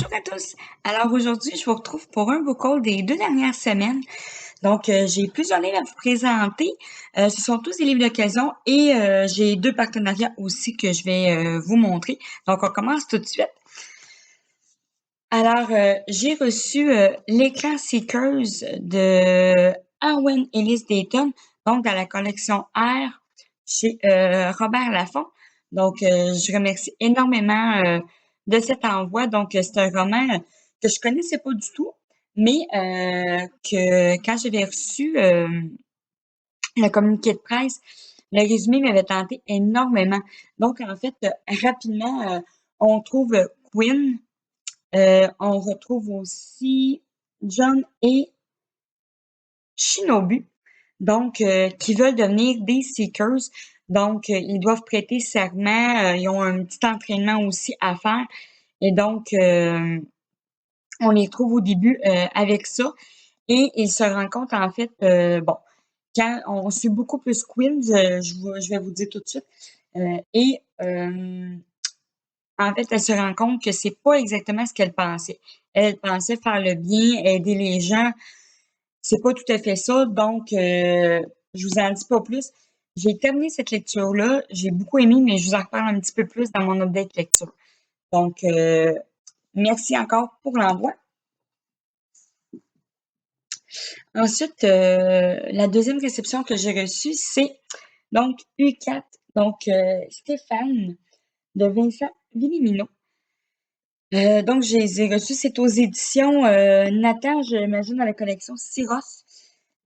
Bonjour à tous. Alors aujourd'hui, je vous retrouve pour un book haul des 2 dernières semaines. Donc, j'ai plusieurs livres à vous présenter. Ce sont tous des livres d'occasion et j'ai 2 partenariats aussi que je vais vous montrer. Donc, on commence tout de suite. Alors, j'ai reçu L'écran Seekers de Arwen Ellis Dayton, donc dans la collection R chez Robert Laffont. Donc, je remercie énormément de cet envoi. Donc, c'est un roman que je connaissais pas du tout, mais que quand j'avais reçu le communiqué de presse, le résumé m'avait tenté énormément. Donc, en fait, rapidement, on trouve Quinn, on retrouve aussi John et Shinobu, donc qui veulent devenir des Seekers. Donc, ils doivent prêter serment. Ils ont un petit entraînement aussi à faire. Et donc, on les trouve au début avec ça. Et ils se rencontrent en fait, bon, quand on suit beaucoup plus Queens, je vais vous dire tout de suite. Et en fait, elle se rend compte que c'est pas exactement ce qu'elle pensait. Elle pensait faire le bien, aider les gens. C'est pas tout à fait ça. Donc, je vous en dis pas plus. J'ai terminé cette lecture-là. J'ai beaucoup aimé, mais je vous en reparle un petit peu plus dans mon update lecture. Donc, merci encore pour l'envoi. Ensuite, la deuxième réception que j'ai reçue, c'est donc U4, donc Stéphane de Vincent Villimino. Donc, je les ai reçus, c'est aux éditions Nathan, j'imagine, dans la collection Syros.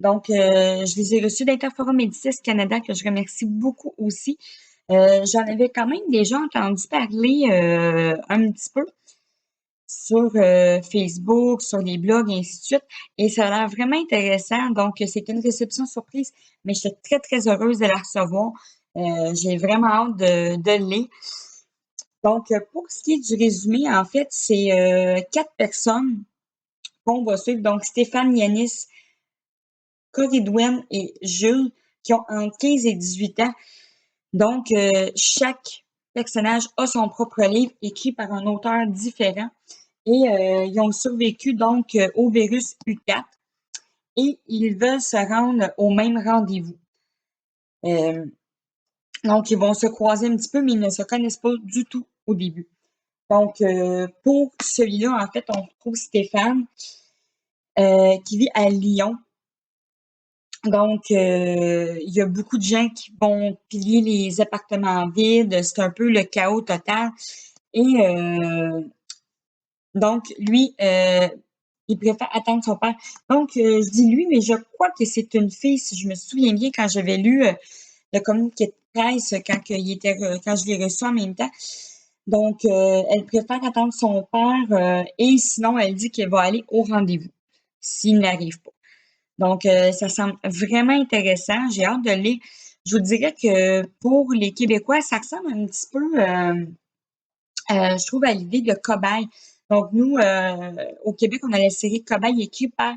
Donc, je les ai reçus d'Interforum Médicis Canada, que je remercie beaucoup aussi. J'en avais quand même déjà entendu parler un petit peu sur Facebook, sur les blogs, et ainsi de suite. Et ça a l'air vraiment intéressant. Donc, c'était une réception surprise, mais j'étais très, très heureuse de la recevoir. J'ai vraiment hâte de le lire. Donc, pour ce qui est du résumé, en fait, c'est 4 personnes qu'on va suivre. Donc, Stéphane, Yanis, Coridwen et Jules, qui ont entre 15 et 18 ans. Donc, chaque personnage a son propre livre écrit par un auteur différent. Et ils ont survécu donc au virus U4 et ils veulent se rendre au même rendez-vous. Euh, donc, ils vont se croiser un petit peu, mais ils ne se connaissent pas du tout au début. Donc, pour celui-là, en fait, on retrouve Stéphane qui vit à Lyon. Donc, il y a beaucoup de gens qui vont piller les appartements vides. C'est un peu le chaos total. Et donc, lui, il préfère attendre son père. Donc, je dis lui, mais je crois que c'est une fille, si je me souviens bien, quand j'avais lu le communiqué de presse, quand je l'ai reçu en même temps. Donc, elle préfère attendre son père et sinon, elle dit qu'elle va aller au rendez-vous s'il n'arrive pas. Donc, ça semble vraiment intéressant. J'ai hâte de le lire. Je vous dirais que pour les Québécois, ça ressemble un petit peu, je trouve, à l'idée de Cobaye. Donc, nous, au Québec, on a la série Cobaye écrite par,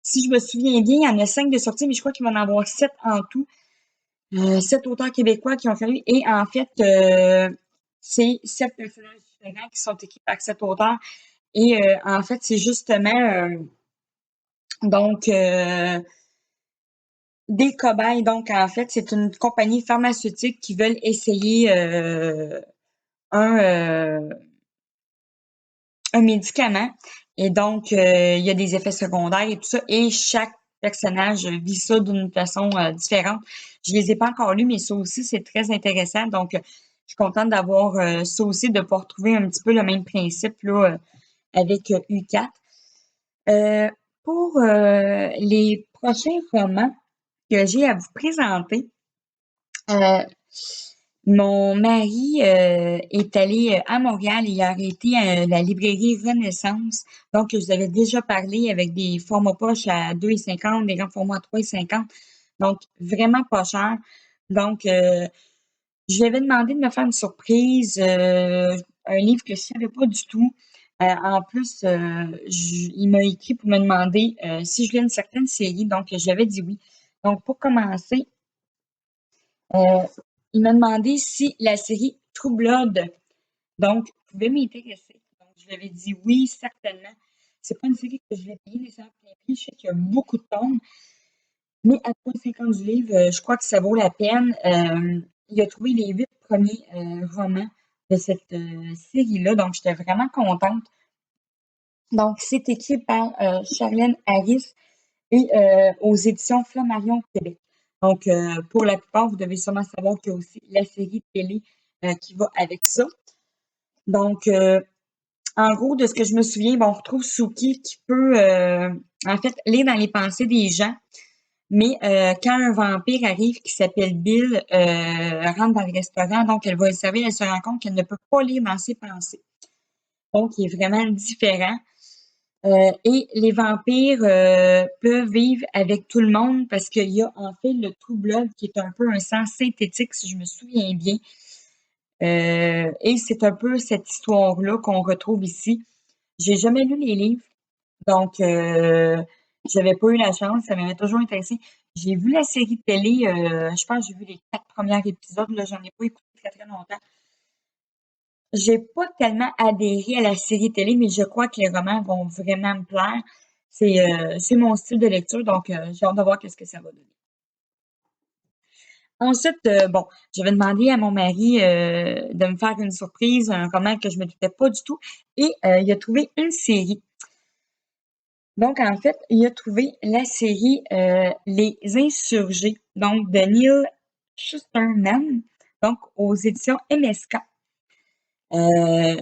si je me souviens bien, il y en a 5 de sorties, mais je crois qu'il va en avoir 7 en tout. 7 auteurs québécois qui ont fait. Et en fait, c'est 7 personnages différents qui sont écrits par 7 auteurs. Et en fait, c'est justement donc des cobayes. Donc, en fait, c'est une compagnie pharmaceutique qui veulent essayer un, euh, un médicament. Et donc, il y a des effets secondaires et tout ça. Et chaque personnage vit ça d'une façon différente. Je les ai pas encore lus, mais ça aussi, c'est très intéressant. Donc, je suis contente d'avoir ça aussi, de pouvoir trouver un petit peu le même principe là, avec U4. Euh, pour les prochains romans que j'ai à vous présenter, euh, mon mari est allé à Montréal. Il a arrêté à la librairie Renaissance. Donc, je vous avais déjà parlé avec des formats poches à 2,50, des grands formats à 3,50. Donc, vraiment pas cher. Donc, je lui avais demandé de me faire une surprise, un livre que je savais pas du tout. En plus, il m'a écrit pour me demander si je lis une certaine série. Donc, j'avais dit oui. Donc, pour commencer, euh, il m'a demandé si la série True Blood, donc, pouvait m'intéresser. Donc, Je lui avais dit oui, certainement. C'est pas une série que je vais payer nécessairement plein prix. Je sais qu'il y a beaucoup de tomes, mais à 3,50 du livre, je crois que ça vaut la peine. Il a trouvé les 8 premiers romans de cette série-là, donc j'étais vraiment contente. Donc, c'est écrit par Charlène Harris et aux éditions Flammarion Québec. Donc, pour la plupart, vous devez sûrement savoir qu'il y a aussi la série télé qui va avec ça. Donc, en gros, de ce que je me souviens, bon, on retrouve Suki qui peut, en fait, lire dans les pensées des gens. Mais quand un vampire arrive qui s'appelle Bill, rentre dans le restaurant, donc elle va le servir, elle se rend compte qu'elle ne peut pas lire dans ses pensées. Donc, il est vraiment différent. Et les vampires peuvent vivre avec tout le monde parce qu'il y a en fait le True Blood qui est un peu un sang synthétique, si je me souviens bien. Et c'est un peu cette histoire-là qu'on retrouve ici. J'ai jamais lu les livres, donc j'avais pas eu la chance, ça m'avait toujours intéressé. J'ai vu la série télé, je pense que j'ai vu les 4 premiers épisodes, là, j'en ai pas écouté très très longtemps. J'ai pas tellement adhéré à la série télé, mais je crois que les romans vont vraiment me plaire. C'est mon style de lecture, donc j'ai hâte de voir qu'est-ce que ça va donner. Ensuite, bon, j'avais demandé à mon mari de me faire une surprise, un roman que je me doutais pas du tout, et il a trouvé une série. Donc, en fait, il a trouvé la série Les Insurgés, donc de Neil Shusterman, donc aux éditions MSK. Euh,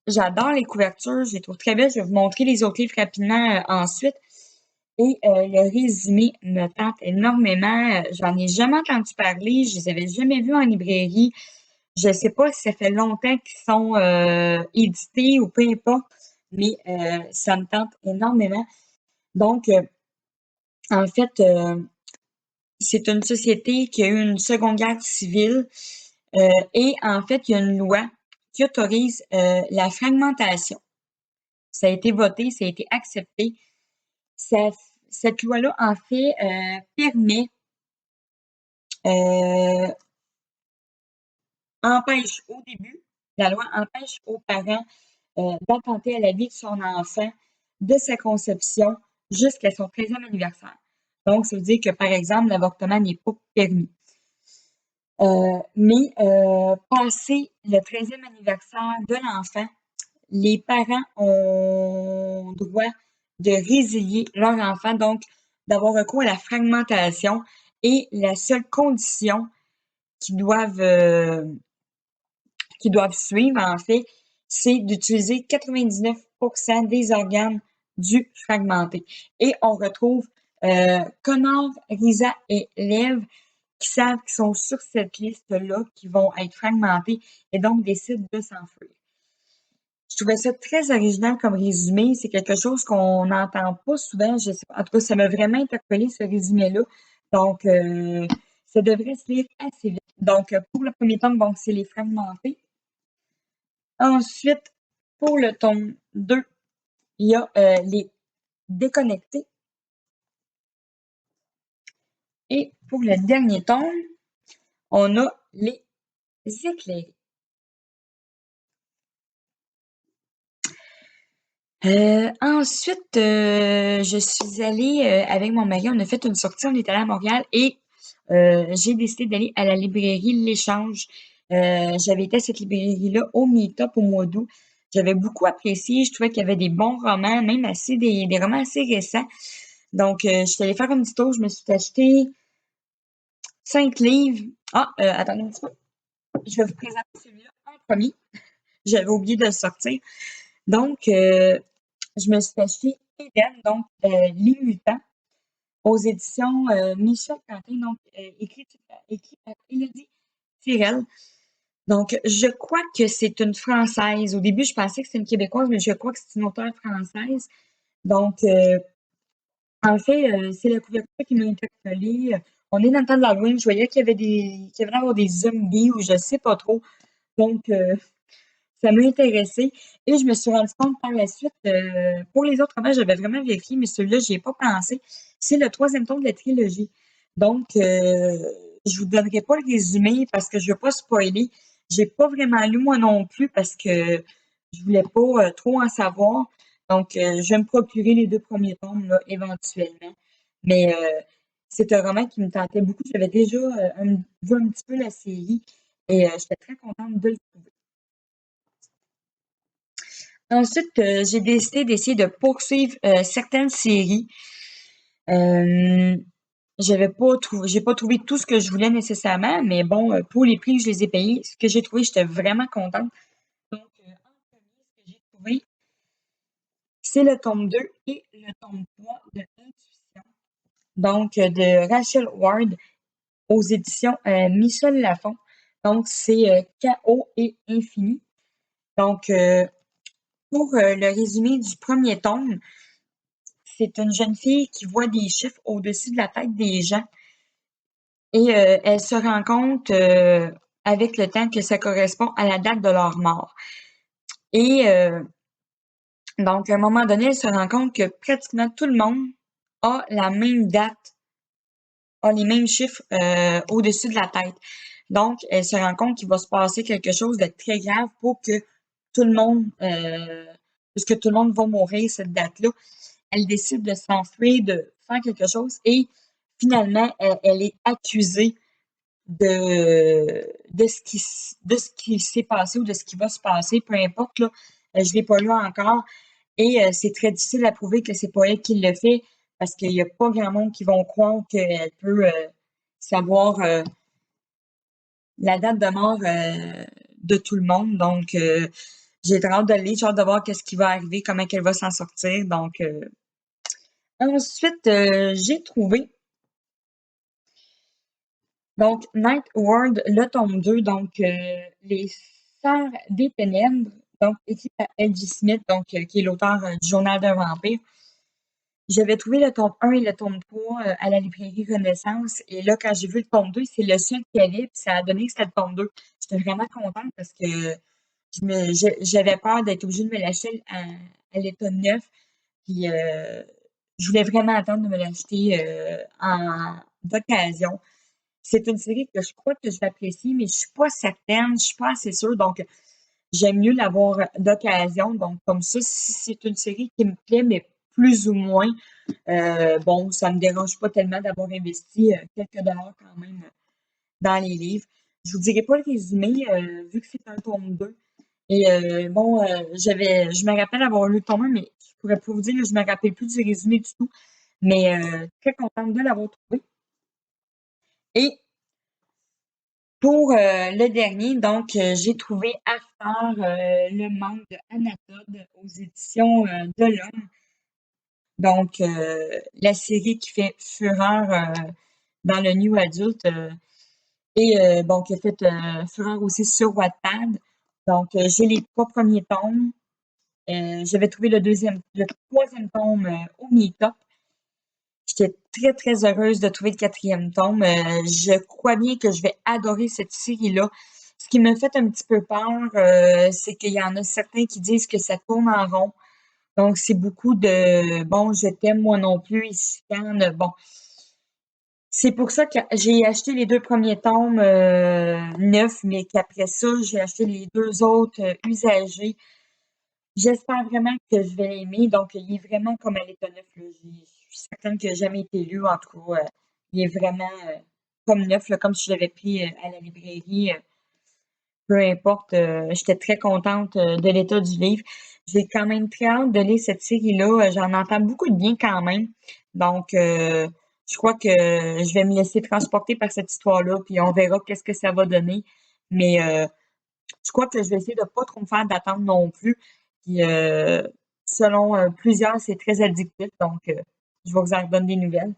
J'adore les couvertures, je les trouve très belles. Je vais vous montrer les autres livres rapidement ensuite. Et le résumé me tente énormément. J'en ai jamais entendu parler, je les avais jamais vus en librairie. Je sais pas si ça fait longtemps qu'ils sont édités ou peu importe, mais ça me tente énormément. Donc, en fait, c'est une société qui a eu une seconde guerre civile et en fait, il y a une loi qui autorise la fragmentation. Ça a été voté, ça a été accepté. Ça, cette loi-là, en fait, permet, euh, empêche au début, la loi empêche aux parents d'attenter à la vie de son enfant de sa conception jusqu'à son 13e anniversaire. Donc, ça veut dire que, par exemple, l'avortement n'est pas permis. Mais passé le 13e anniversaire de l'enfant, les parents ont droit de résilier leur enfant, donc d'avoir recours à la fragmentation. Et la seule condition qu'ils doivent suivre, en fait, c'est d'utiliser 99% des organes du fragmenté. Et on retrouve Connor, Risa et Lev qui savent qu'ils sont sur cette liste-là, qui vont être fragmentés et donc décident de s'enfuir. Je trouvais ça très original comme résumé. C'est quelque chose qu'on n'entend pas souvent. Je sais pas. En tout cas, ça m'a vraiment interpellé ce résumé-là. Donc, ça devrait se lire assez vite. Donc, pour le premier tome, bon, c'est les fragmentés. Ensuite, pour le tome 2, il y a les déconnectés. Et pour le dernier tome, on a les éclairés. Ensuite, je suis allée avec mon mari, on a fait une sortie, on est allé à Montréal et j'ai décidé d'aller à la librairie L'Échange. J'avais été à cette librairie-là au Meetup au mois d'août. J'avais beaucoup apprécié, je trouvais qu'il y avait des bons romans, même assez des romans assez récents. Donc, je suis allée faire un petit tour, je me suis acheté 5 livres. Ah, attendez un petit peu. Je vais vous présenter celui-là en premier. J'avais oublié de le sortir. Donc, je me suis acheté Eden, donc Les Mutants, aux éditions Michel Quentin, donc écrit par Élodie Tirel. Donc, je crois que c'est une Française. Au début, je pensais que c'était une Québécoise, mais je crois que c'est une auteure française. Donc, en fait, c'est la couverture qui m'a interpellée. On est dans le temps de l'Halloween, je voyais qu'il y avait d'avoir des zombies ou je sais pas trop. Donc, ça m'a intéressée et je me suis rendu compte par la suite, pour les autres romans, j'avais vraiment vérifié, mais celui-là, j'y ai pas pensé. C'est le 3e tome de la trilogie. Donc, je vous donnerai pas le résumé parce que je veux pas spoiler. J'ai pas vraiment lu moi non plus parce que je voulais pas trop en savoir. Donc, je vais me procurer les 2 premiers tomes là, éventuellement. Mais c'est un roman qui me tentait beaucoup. J'avais déjà vu un petit peu la série et j'étais très contente de le trouver. Ensuite, j'ai décidé d'essayer de poursuivre certaines séries. Euh, j'ai pas trouvé tout ce que je voulais nécessairement, mais bon, pour les prix que je les ai payés, ce que j'ai trouvé, j'étais vraiment contente. Donc, en premier, ce que j'ai trouvé, c'est le tome 2 et le tome 3 de Intuition. Donc, de Rachel Ward aux éditions Michel Lafon. Donc, c'est Chaos et Infini. Donc, pour le résumé du premier tome, c'est une jeune fille qui voit des chiffres au-dessus de la tête des gens et elle se rend compte avec le temps que ça correspond à la date de leur mort. Et donc, à un moment donné, elle se rend compte que pratiquement tout le monde a la même date, a les mêmes chiffres au-dessus de la tête. Donc, elle se rend compte qu'il va se passer quelque chose de très grave pour que tout le monde, puisque tout le monde va mourir cette date-là. Elle décide de s'enfuir, de faire quelque chose et finalement, elle est accusée de ce qui s'est passé ou de ce qui va se passer, peu importe, là. Je l'ai pas lu encore et c'est très difficile à prouver que c'est pas elle qui le fait parce qu'il y a pas grand monde qui vont croire qu'elle peut savoir la date de mort de tout le monde. Donc, j'ai très hâte de le lire, j'ai hâte de voir qu'est-ce qui va arriver, comment elle va s'en sortir. Donc, ensuite, j'ai trouvé donc Night World, le tome 2, donc Les Sœurs des Ténèbres, donc écrit par L.J. Smith, donc qui est l'auteur du Journal d'un vampire. J'avais trouvé le tome 1 et le tome 3 à la librairie Renaissance. Et là, quand j'ai vu le tome 2, c'est le seul qu'il y avait, puis ça a donné que c'était le tome 2. J'étais vraiment contente parce que j'avais peur d'être obligée de me l'acheter à l'état neuf. Puis je voulais vraiment attendre de me l'acheter en d'occasion. C'est une série que je crois que je vais apprécier, mais je suis pas certaine, je suis pas assez sûre. Donc, j'aime mieux l'avoir d'occasion. Donc, comme ça, si c'est une série qui me plaît, mais plus ou moins, bon, ça me dérange pas tellement d'avoir investi quelques dollars quand même dans les livres. Je vous dirai pas le résumé, vu que c'est un tome 2. Et bon, je me rappelle avoir lu le tome 1, mais je pourrais pas vous dire, je me rappelle plus du résumé du tout. Mais très contente de l'avoir trouvé. Et pour le dernier, donc, j'ai trouvé After, le manque de Anatode aux éditions de l'Homme. Donc, la série qui fait fureur dans le New Adult et bon, qui a fait fureur aussi sur Wattpad. Donc, j'ai les 3 premiers tomes. J'avais trouvé le troisième tome au Meetup. J'étais très, très heureuse de trouver le quatrième tome. Je crois bien que je vais adorer cette série-là. Ce qui me fait un petit peu peur, c'est qu'il y en a certains qui disent que ça tourne en rond. Donc, c'est beaucoup de bon, je t'aime, moi non plus, ils se chicanent. Bon, c'est pour ça que j'ai acheté les 2 premiers tomes neufs, mais qu'après ça, j'ai acheté les 2 autres usagés. J'espère vraiment que je vais l'aimer. Donc, il est vraiment comme à l'état neuf, là. Je suis certaine qu'il n'a jamais été lu. En tout cas, il est vraiment comme neuf, là, comme si je l'avais pris à la librairie. Peu importe, j'étais très contente de l'état du livre. J'ai quand même très hâte de lire cette série-là. J'en entends beaucoup de bien quand même. Donc, je crois que je vais me laisser transporter par cette histoire-là, puis on verra qu'est-ce que ça va donner. Mais je crois que je vais essayer de pas trop me faire d'attendre non plus. Puis, selon plusieurs, c'est très addictif. Donc, je vais vous en redonner des nouvelles.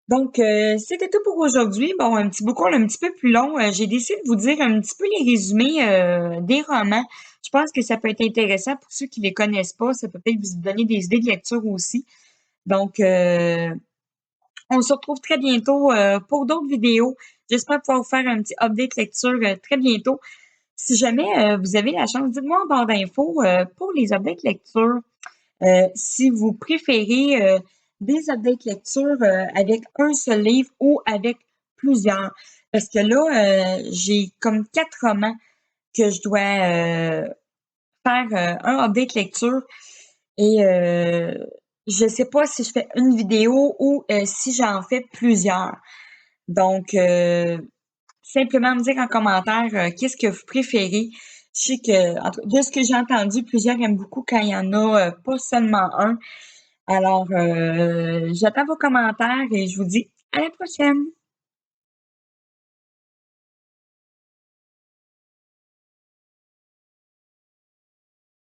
Donc, c'était tout pour aujourd'hui. Bon, un petit bouquin un petit peu plus long. J'ai décidé de vous dire un petit peu les résumés des romans. Je pense que ça peut être intéressant pour ceux qui les connaissent pas. Ça peut peut-être vous donner des idées de lecture aussi. Donc, on se retrouve très bientôt pour d'autres vidéos. J'espère pouvoir vous faire un petit update lecture très bientôt. Si jamais vous avez la chance, dites-moi en barre d'infos pour les updates lecture. Si vous préférez des updates lecture avec un seul livre ou avec plusieurs. Parce que là, j'ai comme 4 romans que je dois faire un update lecture et je sais pas si je fais une vidéo ou si j'en fais plusieurs. Donc, simplement me dire en commentaire qu'est-ce que vous préférez. Je sais que, de ce que j'ai entendu, plusieurs aiment beaucoup quand il y en a pas seulement un. Alors, j'attends vos commentaires et je vous dis à la prochaine!